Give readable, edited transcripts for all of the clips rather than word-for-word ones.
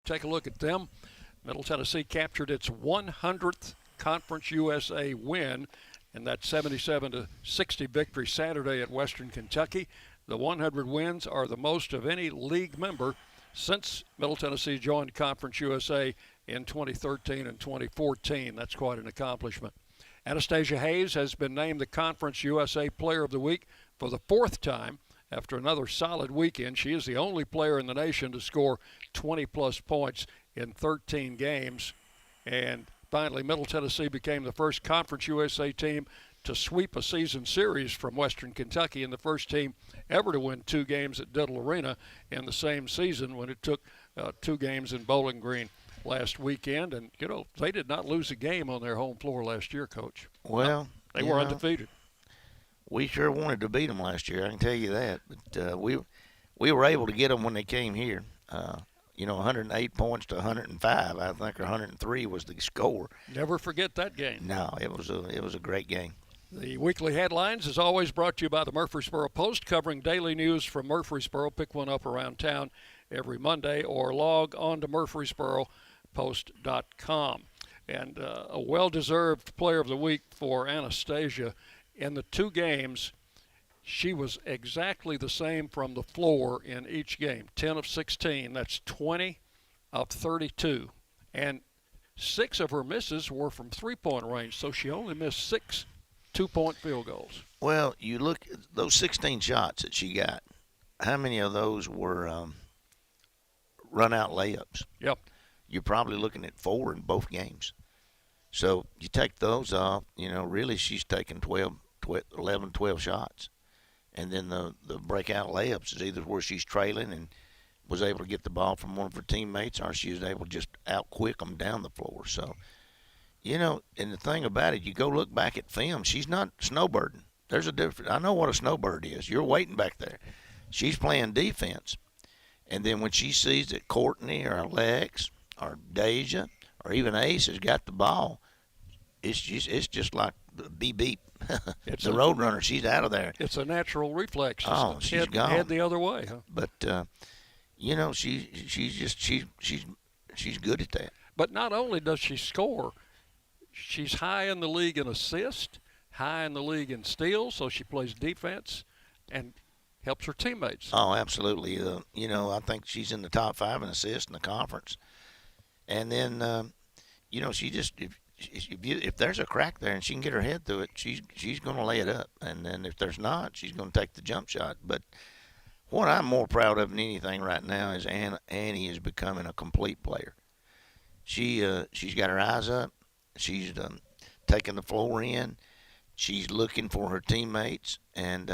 take a look at them. Middle Tennessee captured its 100th Conference USA win in that 77-60 victory Saturday at Western Kentucky. The 100 wins are the most of any league member since Middle Tennessee joined Conference USA in 2013 and 2014. That's quite an accomplishment. Anastasia Hayes has been named the Conference USA Player of the Week for the 4th time. After another solid weekend, she is the only player in the nation to score 20-plus points in 13 games. And finally, Middle Tennessee became the first Conference USA team to sweep a season series from Western Kentucky, and the first team ever to win 2 games at Diddle Arena in the same season when it took 2 games in Bowling Green last weekend. And, you know, they did not lose a game on their home floor last year, Coach. Well, no, they were undefeated. We sure wanted to beat them last year, I can tell you that. But we were able to get them when they came here. 108 points to 105, I think, or 103 was the score. Never forget that game. No, it was a great game. The weekly headlines is always brought to you by the Murfreesboro Post, covering daily news from Murfreesboro. Pick one up around town every Monday or log on to murfreesboropost.com. And a well-deserved Player of the Week for Anastasia. In the 2 games, she was exactly the same from the floor in each game. 10 of 16, that's 20 of 32. And 6 of her misses were from three-point range, so she only missed 6 two-point field goals. Well, you look at those 16 shots that she got, how many of those were run-out layups? Yep. You're probably looking at 4 in both games. So you take those off, really she's taken 11, 12 shots. And then the breakout layups is either where she's trailing and was able to get the ball from one of her teammates, or she was able to just out-quick them down the floor. So, and the thing about it, you go look back at film, she's not snowbirding. There's a difference. I know what a snowbird is. You're waiting back there. She's playing defense. And then when she sees that Courtney or Alex or Deja or even Ace has got the ball, it's just like the beep. It's the Roadrunner. She's out of there. It's a natural reflex. She's gone. Head the other way, huh? But she's good at that. But not only does she score, she's high in the league in assists, high in the league in steals. So she plays defense and helps her teammates. Oh, absolutely. I think she's in the top 5 in assists in the conference. And then, she just. If there's a crack there and she can get her head through it, she's going to lay it up. And then if there's not, she's going to take the jump shot. But what I'm more proud of than anything right now is Annie is becoming a complete player. She's got her eyes up. She's taking the floor in. She's looking for her teammates. And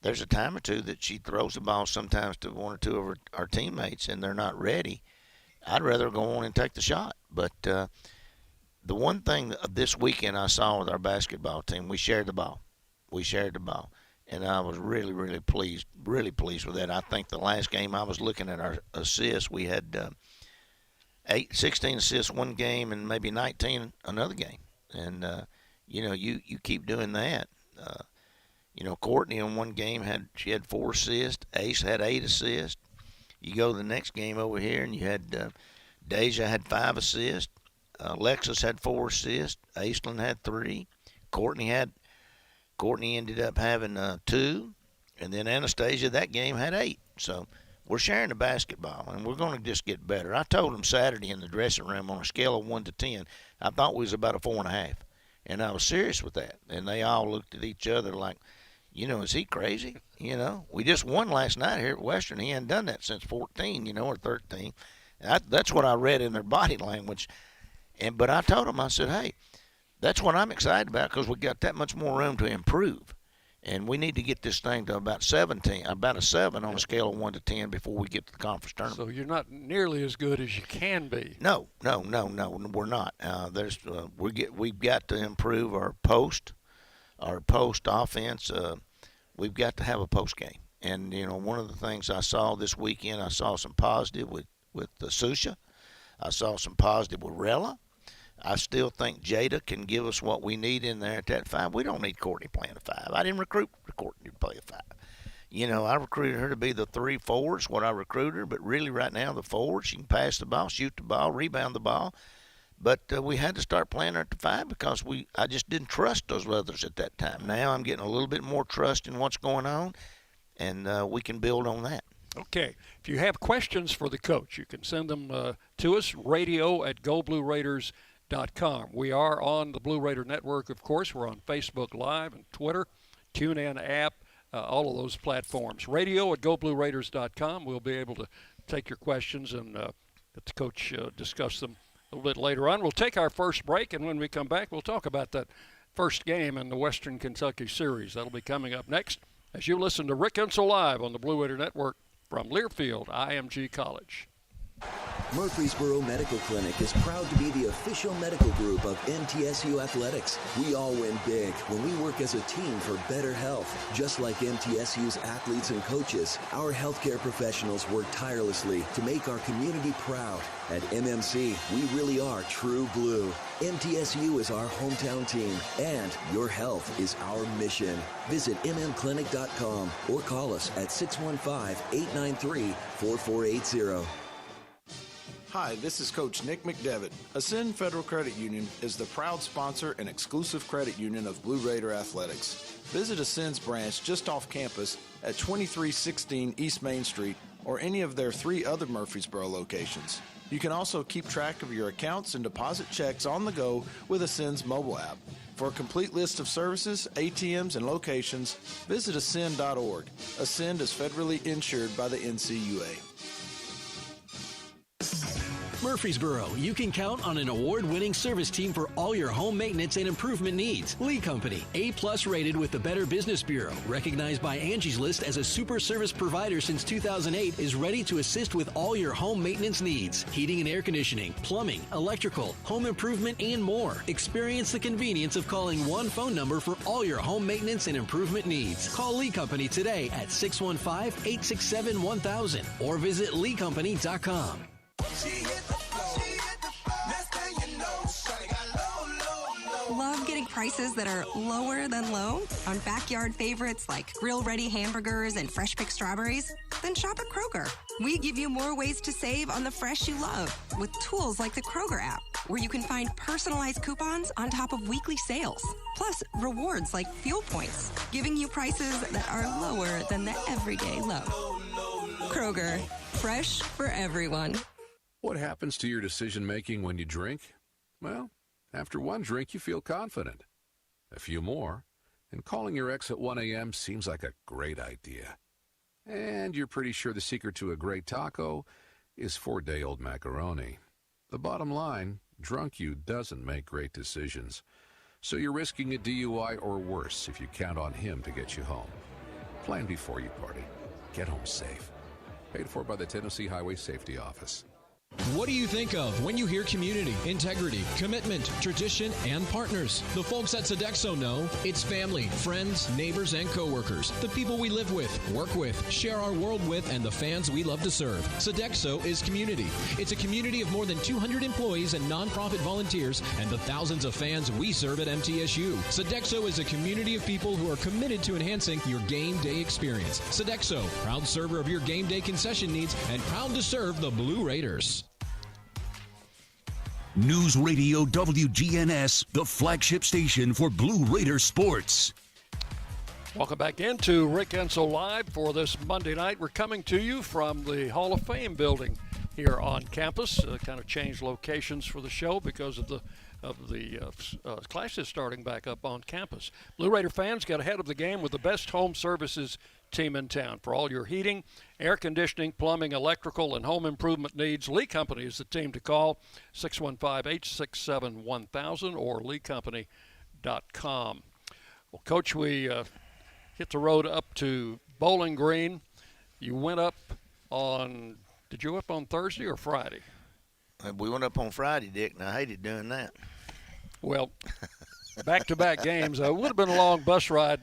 there's a time or two that she throws the ball sometimes to 1 or 2 of our teammates, and they're not ready. I'd rather go on and take the shot. But the one thing this weekend I saw with our basketball team, we shared the ball. And I was really, really pleased with that. I think the last game I was looking at our assists, we had 16 assists one game and maybe 19 another game. And, you keep doing that. Courtney in one game had 4 assists. Ace had 8 assists. You go to the next game over here and you had Deja had 5 assists. Alexis had 4 assists. Aislinn had 3. Courtney ended up having 2, and then Anastasia that game had 8. So we're sharing the basketball, and we're going to just get better. I told them Saturday in the dressing room on a scale of 1 to 10, I thought we was about a 4.5, and I was serious with that. And they all looked at each other like, is he crazy? We just won last night here at Western. He hadn't done that since 14, or 13. That's what I read in their body language. But I told him, I said, hey, that's what I'm excited about because we got that much more room to improve. And we need to get this thing to about a 7 on a scale of 1 to 10 before we get to the conference tournament. So you're not nearly as good as you can be. No, we're not. We've got to improve our post offense. We've got to have a post game. And, one of the things I saw this weekend, I saw some positive with Susha. I saw some positive with Rella. I still think Jada can give us what we need in there at that 5. We don't need Courtney playing a 5. I didn't recruit Courtney to play a 5. I recruited her to be the 3-4 is what I recruited her, but really right now the forward, she can pass the ball, shoot the ball, rebound the ball. But we had to start playing her at the 5 because I just didn't trust those others at that time. Now I'm getting a little bit more trust in what's going on, and we can build on that. Okay. If you have questions for the coach, you can send them to us, radio@goblueraiders.com. We are on the Blue Raider Network, of course. We're on Facebook Live and Twitter, TuneIn app, all of those platforms. Radio@goblueraiders.com. We'll be able to take your questions and let the coach discuss them a little bit later on. We'll take our first break, and when we come back, we'll talk about that first game in the Western Kentucky Series. That'll be coming up next as you listen to Rick Insell Live on the Blue Raider Network from Learfield IMG College. Murfreesboro Medical Clinic is proud to be the official medical group of MTSU Athletics. We all win big when we work as a team for better health. Just like MTSU's athletes and coaches, our healthcare professionals work tirelessly to make our community proud. At MMC, we really are true blue. MTSU is our hometown team, and your health is our mission. Visit mmclinic.com or call us at 615-893-4480. Hi, this is Coach Nick McDevitt. Ascend Federal Credit Union is the proud sponsor and exclusive credit union of Blue Raider Athletics. Visit Ascend's branch just off campus at 2316 East Main Street or any of their 3 other Murfreesboro locations. You can also keep track of your accounts and deposit checks on the go with Ascend's mobile app. For a complete list of services, ATMs, and locations, visit ascend.org. Ascend is federally insured by the NCUA. Murfreesboro, you can count on an award-winning service team for all your home maintenance and improvement needs. Lee Company, A+ rated with the Better Business Bureau, recognized by Angie's List as a super service provider since 2008, is ready to assist with all your home maintenance needs. Heating and air conditioning, plumbing, electrical, home improvement, and more. Experience the convenience of calling one phone number for all your home maintenance and improvement needs. Call Lee Company today at 615-867-1000 or visit leecompany.com. Love getting prices that are lower than low on backyard favorites like grill-ready hamburgers and fresh-picked strawberries? Then shop at Kroger. We give you more ways to save on the fresh you love with tools like the Kroger app, where you can find personalized coupons on top of weekly sales. Plus, rewards like fuel points, giving you prices that are lower than the everyday low. Kroger, fresh for everyone. What happens to your decision-making when you drink? Well, after one drink, you feel confident. A few more, and calling your ex at 1 a.m. seems like a great idea. And you're pretty sure the secret to a great taco is 4-day-old macaroni. The bottom line, drunk you doesn't make great decisions. So you're risking a DUI or worse if you count on him to get you home. Plan before you party. Get home safe. Paid for by the Tennessee Highway Safety Office. What do you think of when you hear community, integrity, commitment, tradition, and partners? The folks at Sodexo know it's family, friends, neighbors, and coworkers, the people we live with, work with, share our world with, and the fans we love to serve. Sodexo is community. It's a community of more than 200 employees and nonprofit volunteers and the thousands of fans we serve at MTSU. Sodexo is a community of people who are committed to enhancing your game day experience. Sodexo, proud server of your game day concession needs and proud to serve the Blue Raiders. News Radio WGNS, the flagship station for Blue Raider sports. Welcome back into Rick Insell Live for this Monday night. We're coming to you from the Hall of Fame building here on campus. Kind of changed locations for the show because of the classes starting back up on campus. Blue Raider fans got ahead of the game with the best home services team in town. For all your heating, air conditioning, plumbing, electrical, and home improvement needs, Lee Company is the team to call, 615-867-1000 or leecompany.com. Well, Coach, we hit the road up to Bowling Green. You went up on, did you go up on Thursday or Friday? We went up on Friday, Dick, and I hated doing that. Well, back-to-back games. It would have been a long bus ride,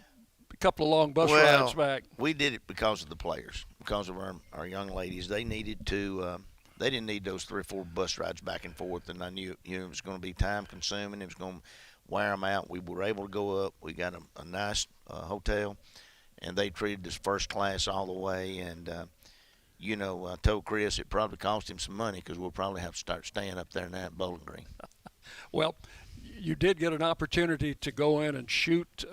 a couple of long bus rides back. We did it because of the players, because of our young ladies. They needed to they didn't need those 3 or 4 bus rides back and forth, and I knew it was going to be time-consuming. It was going to wear them out. We were able to go up. We got a nice hotel, and they treated us first class all the way. And I told Chris it probably cost him some money because we'll probably have to start staying up there in that Bowling Green. Well, you did get an opportunity to go in and shoot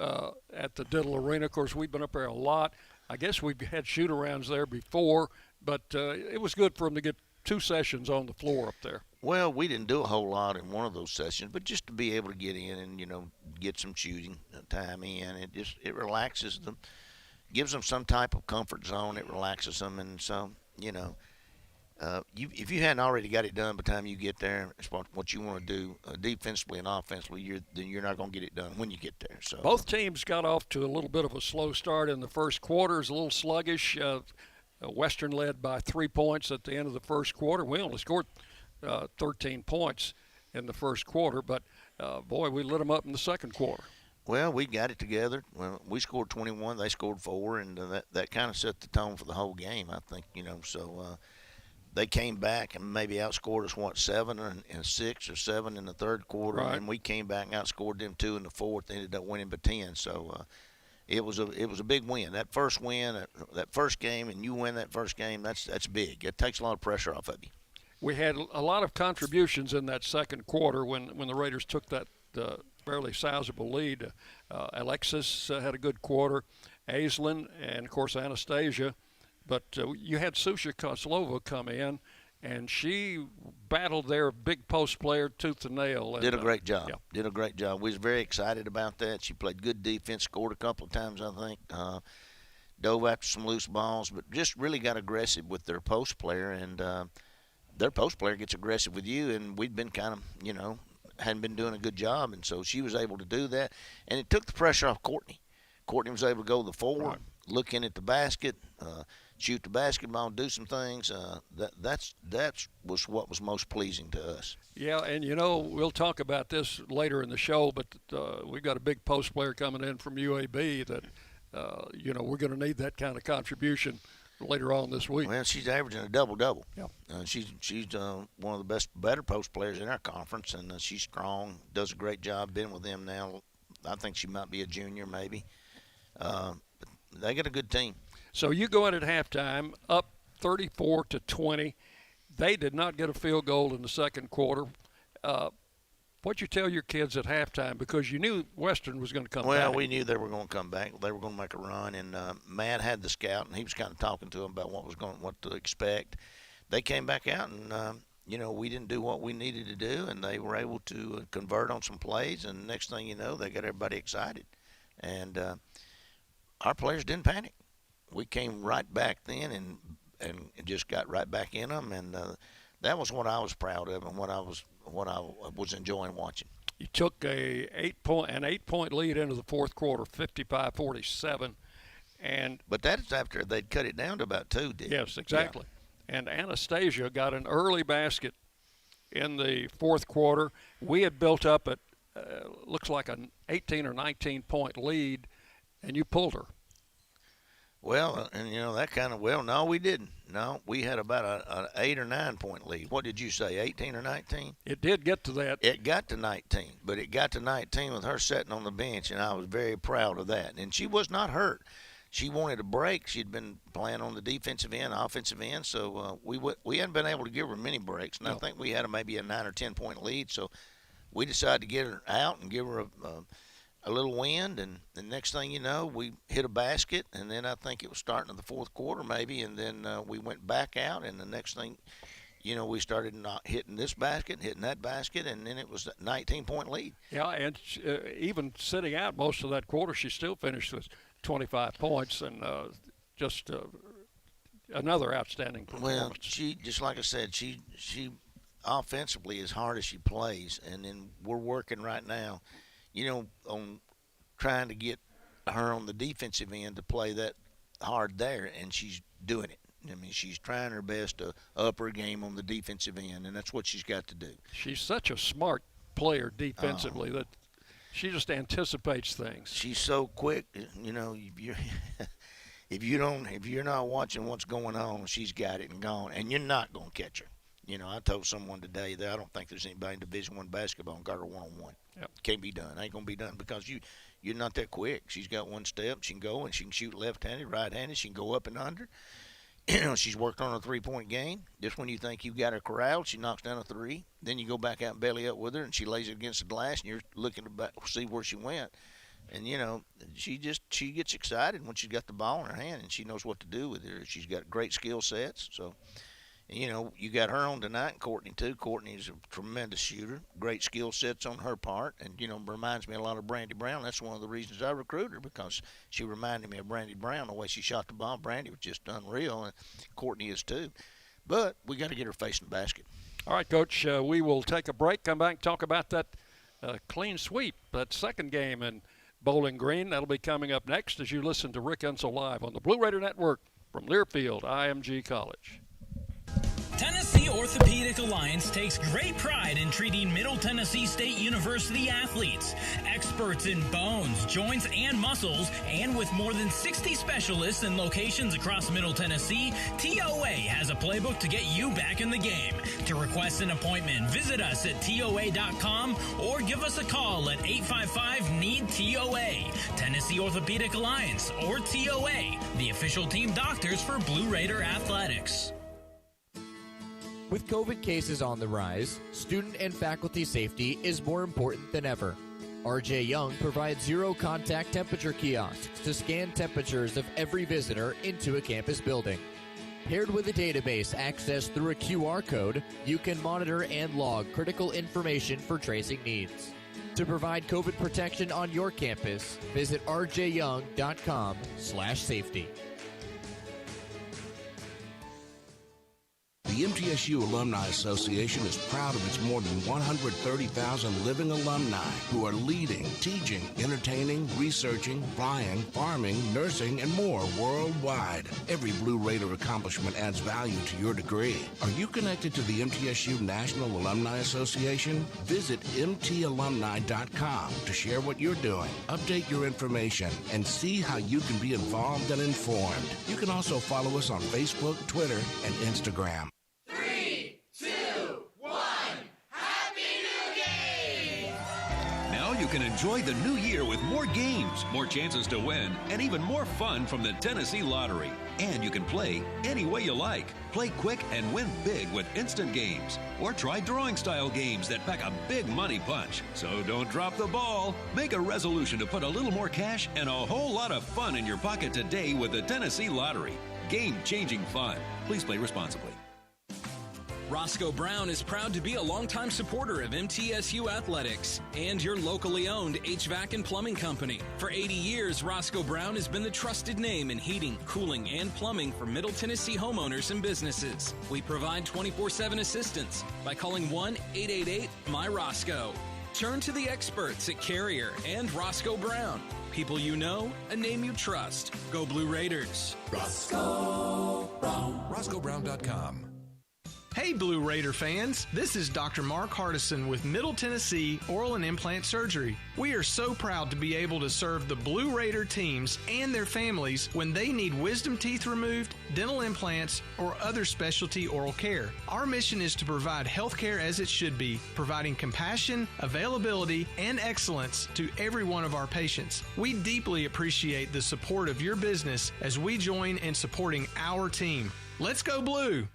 at the Diddle Arena. Of course, we've been up there a lot. I guess we've had shoot-arounds there before, but it was good for them to get 2 sessions on the floor up there. Well, we didn't do a whole lot in one of those sessions, but just to be able to get in and, get some shooting time in, it relaxes them, gives them some type of comfort zone. It relaxes them. And so, if you hadn't already got it done by the time you get there, it's what you want to do defensively and offensively, then you're not going to get it done when you get there. So both teams got off to a little bit of a slow start in the first quarter. It was a little sluggish. Western led by 3 points at the end of the first quarter. We only scored 13 points in the first quarter, but boy, we lit them up in the second quarter. Well, we got it together. Well, we scored 21, they scored 4, and that kind of set the tone for the whole game, I think. So they came back and maybe outscored us 7 and 6 or 7 in the third quarter, right. And we came back and outscored them 2 in the fourth. Ended up winning by 10. So it was a big win. That first win, that first game, and you win that first game. That's big. It takes a lot of pressure off of you. We had a lot of contributions in that second quarter when the Raiders took that fairly sizable lead. Alexis had a good quarter, Aislinn, and of course Anastasia. But you had Susha Koslova come in, and she battled their big post player tooth and nail. And, Did a great job. Yeah. Did a great job. We was very excited about that. She played good defense, scored a couple of times, I think. Dove after some loose balls, but just really got aggressive with their post player. And their post player gets aggressive with you, and we'd been kind of, hadn't been doing a good job. And so she was able to do that. And it took the pressure off Courtney. Courtney was able to go to the forward, right. Look in at the basket, shoot the basketball, do some things. That was what was most pleasing to us. Yeah, and we'll talk about this later in the show, but we've got a big post player coming in from UAB that, we're going to need that kind of contribution later on this week. Well, she's averaging a double-double. Yeah. She's one of the better post players in our conference, and she's strong, does a great job, been with them now. I think she might be a junior maybe. But they got a good team. So you go in at halftime, up 34-20. They did not get a field goal in the second quarter. What'd you tell your kids at halftime? Because you knew Western was going to come back. Well, we knew they were going to come back. They were going to make a run, and Matt had the scout, and he was kind of talking to them about what to expect. They came back out, and we didn't do what we needed to do, and they were able to convert on some plays. And next thing you know, they got everybody excited, and our players didn't panic. We came right back then and just got right back in them, and that was what I was proud of and what I was enjoying watching. You took an 8-point lead into the fourth quarter, 55-47, but that's after they'd cut it down to about 2. Yes, exactly. Yeah. And Anastasia got an early basket in the fourth quarter. We had built up at looks like an 18 or 19-point lead, and you pulled her. Well, and that kind of no, we didn't. No, we had about an 8 or 9 point lead. What did you say, 18 or 19? It did get to that. It got to 19, but it got to 19 with her sitting on the bench, and I was very proud of that. And she was not hurt. She wanted a break. She'd been playing on the defensive end, offensive end, so we hadn't been able to give her many breaks. And no. I think we had maybe a 9 or 10 point lead, so we decided to get her out and give her a little wind, and the next thing you know, we hit a basket, and then I think it was starting in the fourth quarter maybe, and then we went back out, and the next thing, we started not hitting this basket, hitting that basket, and then it was a 19-point lead. Yeah, and even sitting out most of that quarter, she still finished with 25 points, and just another outstanding performance. Well, she, just like I said, she offensively, as hard as she plays, and then we're working right now, on trying to get her on the defensive end to play that hard there, and she's doing it. I mean, she's trying her best to up her game on the defensive end, and that's what she's got to do. She's such a smart player defensively that she just anticipates things. She's so quick, if you're not watching what's going on, she's got it and gone, and you're not going to catch her. I told someone today that I don't think there's anybody in Division I basketball and got her one-on-one. Yep. Can't be done. Ain't gonna be done because you're not that quick. She's got one step. She can go and she can shoot left-handed, right-handed. She can go up and under. She's worked on a three-point game. Just when you think you've got her corralled, she knocks down a three. Then you go back out and belly up with her, and she lays it against the glass, and you're looking to see where she went. And, she gets excited when she's got the ball in her hand, and she knows what to do with it. She's got great skill sets. So, you got her on tonight, and Courtney, too. Courtney's a tremendous shooter, great skill sets on her part, and, reminds me a lot of Brandy Brown. That's one of the reasons I recruited her, because she reminded me of Brandy Brown, the way she shot the ball. Brandy was just unreal, and Courtney is, too. But we got to get her facing the basket. All right, Coach, we will take a break, come back, talk about that clean sweep, that second game in Bowling Green. That'll be coming up next as you listen to Rick Insell Live on the Blue Raider Network from Learfield IMG College. Tennessee Orthopedic Alliance takes great pride in treating Middle Tennessee State University athletes. Experts in bones, joints, and muscles, and with more than 60 specialists in locations across Middle Tennessee, TOA has a playbook to get you back in the game. To request an appointment, visit us at TOA.com or give us a call at 855-NEED-TOA. Tennessee Orthopedic Alliance, or TOA, the official team doctors for Blue Raider Athletics. With COVID cases on the rise, student and faculty safety is more important than ever. RJ Young provides zero-contact temperature kiosks to scan temperatures of every visitor into a campus building. Paired with a database accessed through a QR code, you can monitor and log critical information for tracing needs. To provide COVID protection on your campus, visit rjyoung.com/safety. The MTSU Alumni Association is proud of its more than 130,000 living alumni who are leading, teaching, entertaining, researching, flying, farming, nursing, and more worldwide. Every Blue Raider accomplishment adds value to your degree. Are you connected to the MTSU National Alumni Association? Visit mtalumni.com to share what you're doing, update your information, and see how you can be involved and informed. You can also follow us on Facebook, Twitter, and Instagram. 3, 2, 1, Happy New Game! Now you can enjoy the new year with more games, more chances to win, and even more fun from the Tennessee Lottery. And you can play any way you like. Play quick and win big with instant games. Or try drawing-style games that pack a big money punch. So don't drop the ball. Make a resolution to put a little more cash and a whole lot of fun in your pocket today with the Tennessee Lottery. Game-changing fun. Please play responsibly. Roscoe Brown is proud to be a longtime supporter of MTSU Athletics and your locally owned HVAC and plumbing company. For 80 years, Roscoe Brown has been the trusted name in heating, cooling, and plumbing for Middle Tennessee homeowners and businesses. We provide 24/7 assistance by calling 1-888-MY-ROSCOE. Turn to the experts at Carrier and Roscoe Brown. People you know, a name you trust. Go Blue Raiders. Roscoe Brown. RoscoeBrown.com. Hey Blue Raider fans, this is Dr. Mark Hardison with Middle Tennessee Oral and Implant Surgery. We are so proud to be able to serve the Blue Raider teams and their families when they need wisdom teeth removed, dental implants, or other specialty oral care. Our mission is to provide health care as it should be, providing compassion, availability, and excellence to every one of our patients. We deeply appreciate the support of your business as we join in supporting our team. Let's go Blue!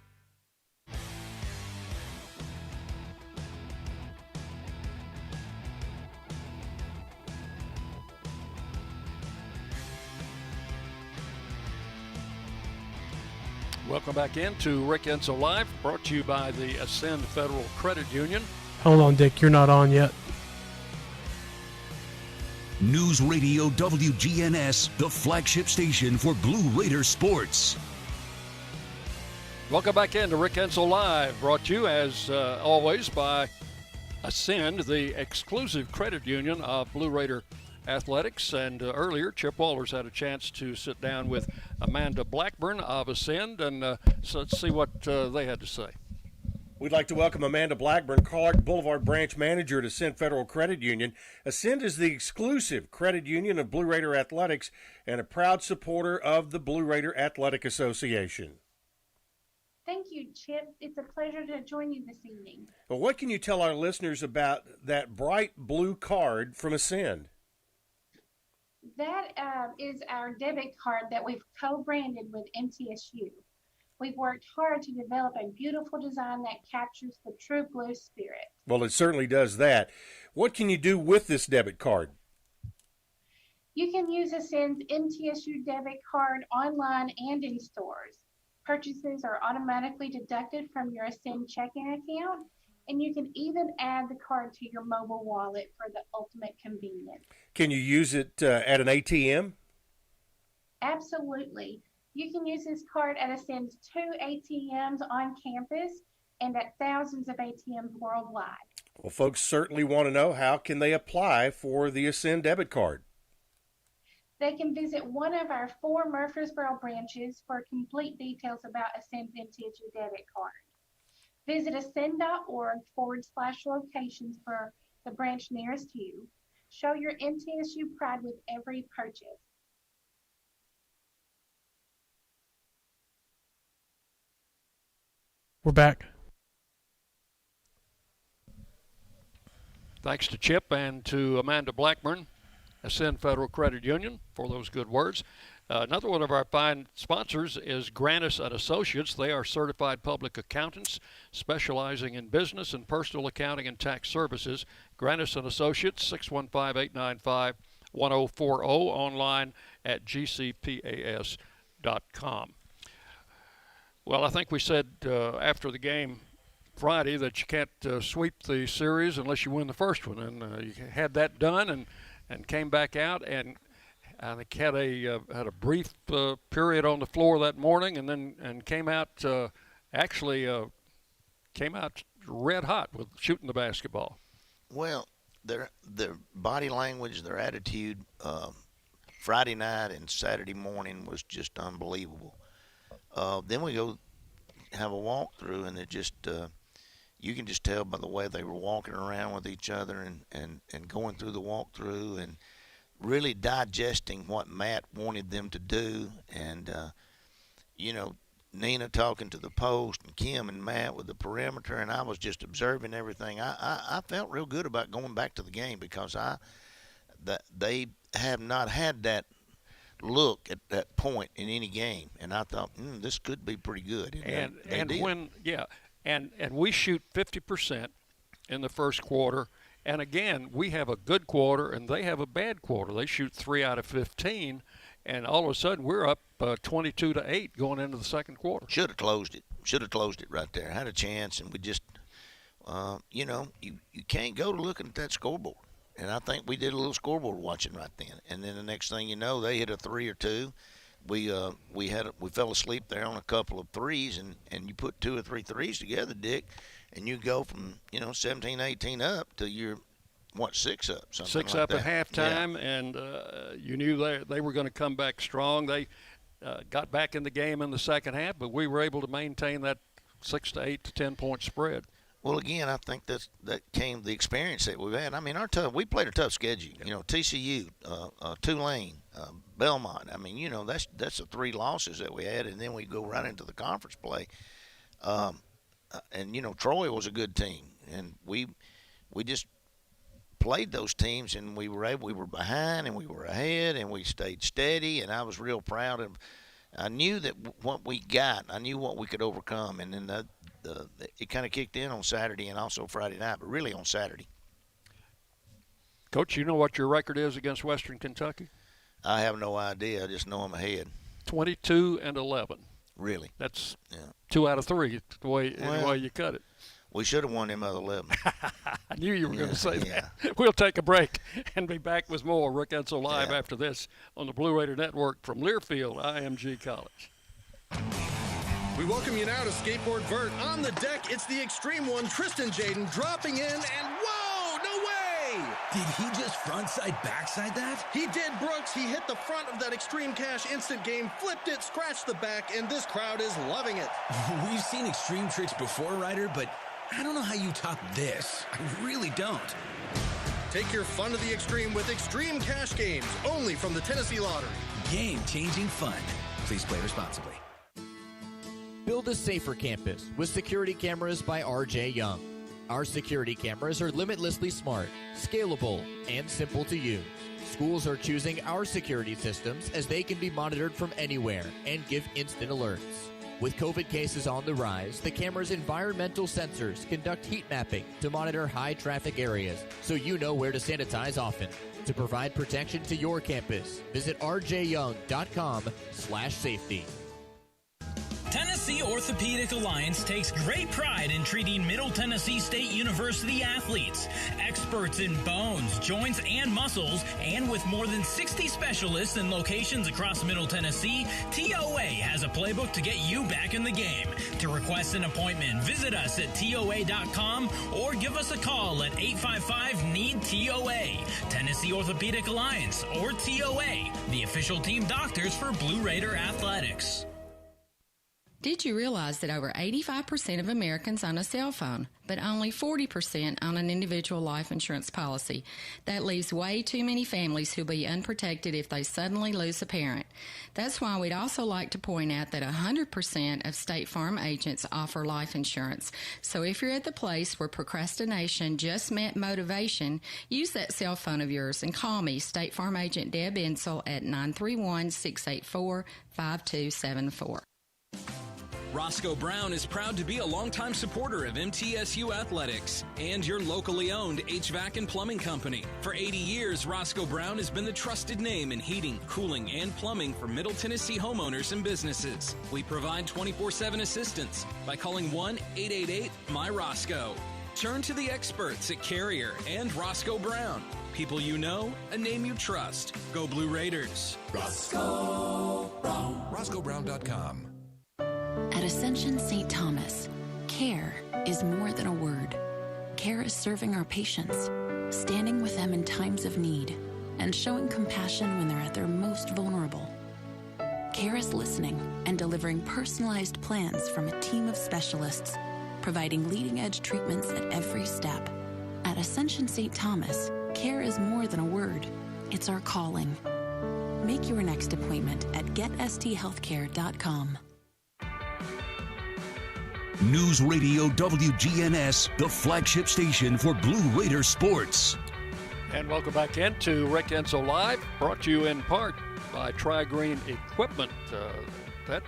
Welcome back into Rick Insell Live, brought to you by the Ascend Federal Credit Union. Hold on, Dick, you're not on yet. News Radio WGNS, the flagship station for Blue Raider sports. Welcome back into Rick Insell Live, brought to you as always by Ascend, the exclusive credit union of Blue Raider Athletics. And earlier, Chip Wallers had a chance to sit down with Amanda Blackburn of Ascend, and so let's see what they had to say. We'd like to welcome Amanda Blackburn, Clark Boulevard Branch Manager at Ascend Federal Credit Union. Ascend is the exclusive credit union of Blue Raider Athletics and a proud supporter of the Blue Raider Athletic Association. Thank you, Chip. It's a pleasure to join you this evening. Well, what can you tell our listeners about that bright blue card from Ascend? That is our debit card that we've co-branded with MTSU. We've worked hard to develop a beautiful design that captures the true blue spirit. Well, it certainly does that. What can you do with this debit card? You can use Ascend's MTSU debit card online and in stores. Purchases are automatically deducted from your Ascend checking account, and you can even add the card to your mobile wallet for the ultimate convenience. Can you use it at an ATM? Absolutely. You can use this card at Ascend's 2 ATMs on campus and at thousands of ATMs worldwide. Well, folks certainly want to know, how can they apply for the Ascend debit card? They can visit one of our 4 Murfreesboro branches for complete details about Ascend's MTSU debit card. Visit ascend.org/locations for the branch nearest you. Show your MTSU pride with every purchase. We're back. Thanks to Chip and to Amanda Blackburn, Ascend Federal Credit Union, for those good words. Another one of our fine sponsors is Grannis & Associates. They are certified public accountants specializing in business and personal accounting and tax services. Grannis & Associates, 615-895-1040, online at gcpas.com. Well, I think we said after the game Friday that you can't sweep the series unless you win the first one, and you had that done and came back out, and I think had a brief period on the floor that morning, and then came out came out red hot with shooting the basketball. Well, their body language, their attitude, Friday night and Saturday morning was just unbelievable. Then we go have a walkthrough, and it just you can just tell by the way they were walking around with each other and going through the walkthrough and really digesting what Matt wanted them to do. And, Nina talking to the post and Kim and Matt with the perimeter, and I was just observing everything. I felt real good about going back to the game because they have not had that look at that point in any game, and I thought this could be pretty good. And we shoot 50% in the first quarter, and again we have a good quarter and they have a bad quarter. They shoot 3 out of 15, and all of a sudden we're up 22-8 going into the second quarter. Should have closed it right there. Had a chance, and we just you can't go to looking at that scoreboard. And I think we did a little scoreboard watching right then. And then the next thing you know, they hit a 3 or 2. We fell asleep there on a couple of threes, and you put 2 or 3 threes together, Dick, and you go from 17-18 up to you're 6 up, something 6 like up that. at halftime, and you knew they were going to come back strong. They got back in the game in the second half, but we were able to maintain that 6 to 8 to 10 point spread. Well, again, I think that came the experience that we've had. I mean, we played a tough schedule. TCU, Tulane, Belmont. I mean, that's the 3 losses that we had, and then we go right into the conference play. And Troy was a good team, and we just played those teams, and we were behind and we were ahead, and we stayed steady, and I was real proud of. I knew that what we got, I knew what we could overcome, and then it kind of kicked in on Saturday and also Friday night, but really on Saturday. Coach, you know what your record is against Western Kentucky? I have no idea. I just know I'm ahead. 22-11. Really? That's 2 out of 3 the way you cut it. We should have won them other 11. I knew you were going to say that. We'll take a break and be back with more Rick Insell Live after this on the Blue Raider Network from Learfield IMG College. We welcome you now to Skateboard Vert. On the deck, it's the Extreme One, Tristan Jaden, dropping in, and whoa, no way! Did he just frontside backside that? He did, Brooks. He hit the front of that Extreme Cash instant game, flipped it, scratched the back, and this crowd is loving it. We've seen extreme tricks before, Ryder, but I don't know how you top this. I really don't. Take your fun to the extreme with Extreme Cash Games, only from the Tennessee Lottery. Game-changing fun. Please play responsibly. Build a safer campus with security cameras by RJ Young. Our security cameras are limitlessly smart, scalable, and simple to use. Schools are choosing our security systems as they can be monitored from anywhere and give instant alerts. With COVID cases on the rise, the camera's environmental sensors conduct heat mapping to monitor high-traffic areas so you know where to sanitize often. To provide protection to your campus, visit rjyoung.com/safety. Tennessee Orthopedic Alliance takes great pride in treating Middle Tennessee State University athletes, experts in bones, joints, and muscles, and with more than 60 specialists in locations across Middle Tennessee, TOA has a playbook to get you back in the game. To request an appointment, visit us at TOA.com or give us a call at 855-NEED-TOA. Tennessee Orthopedic Alliance, or TOA, the official team doctors for Blue Raider Athletics. Did you realize that over 85% of Americans own a cell phone, but only 40% own an individual life insurance policy? That leaves way too many families who'll be unprotected if they suddenly lose a parent. That's why we'd also like to point out that 100% of State Farm agents offer life insurance. So if you're at the place where procrastination just met motivation, use that cell phone of yours and call me, State Farm agent Deb Insell, at 931-684-5274. Roscoe Brown is proud to be a longtime supporter of MTSU Athletics and your locally owned HVAC and plumbing company. For 80 years, Roscoe Brown has been the trusted name in heating, cooling, and plumbing for Middle Tennessee homeowners and businesses. We provide 24/7 assistance by calling 1-888-MY-ROSCOE. Turn to the experts at Carrier and Roscoe Brown. People you know, a name you trust. Go Blue Raiders. Roscoe Brown. RoscoeBrown.com. At Ascension St. Thomas, care is more than a word. Care is serving our patients, standing with them in times of need, and showing compassion when they're at their most vulnerable. Care is listening and delivering personalized plans from a team of specialists, providing leading-edge treatments at every step. At Ascension St. Thomas, care is more than a word. It's our calling. Make your next appointment at getsthealthcare.com. News Radio WGNS, the flagship station for Blue Raider sports. And welcome back into Rick Insell Live, brought to you in part by Tri-Green Equipment. That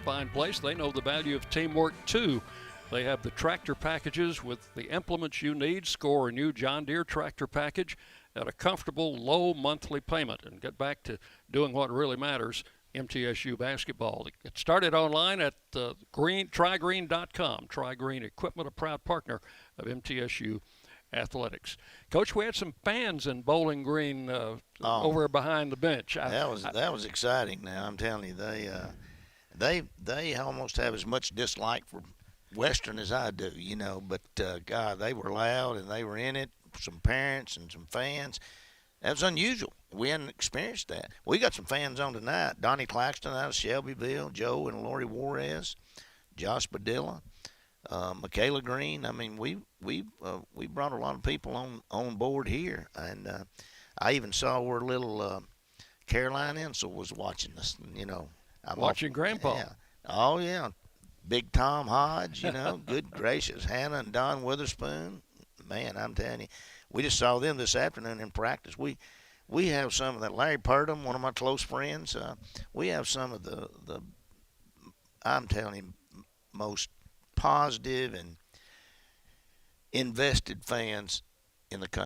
fine place, they know the value of teamwork too. They have the tractor packages with the implements you need. Score a new John Deere tractor package at a comfortable low monthly payment and get back to doing what really matters, MTSU basketball. Get started online at trygreen.com. Tri-Green Equipment, a proud partner of MTSU Athletics. Coach, we had some fans in Bowling Green over behind the bench. That was exciting. Now I'm telling you, they almost have as much dislike for Western as I do, you know. But God, they were loud and they were in it. Some parents and some fans. That was unusual. We hadn't experienced that. We got some fans on tonight. Donnie Claxton out of Shelbyville, Joe and Lori Juarez, Josh Badilla, Michaela Green. I mean, we brought a lot of people on board here, and I even saw where little Caroline Insell was watching us. You know, watching Grandpa. Yeah. Oh yeah, Big Tom Hodge. You know, good gracious, Hannah and Don Witherspoon. Man, I'm telling you. We just saw them this afternoon in practice. We have some of that. Larry Purdom, one of my close friends. We have some of the I'm telling you, most positive and invested fans in the country.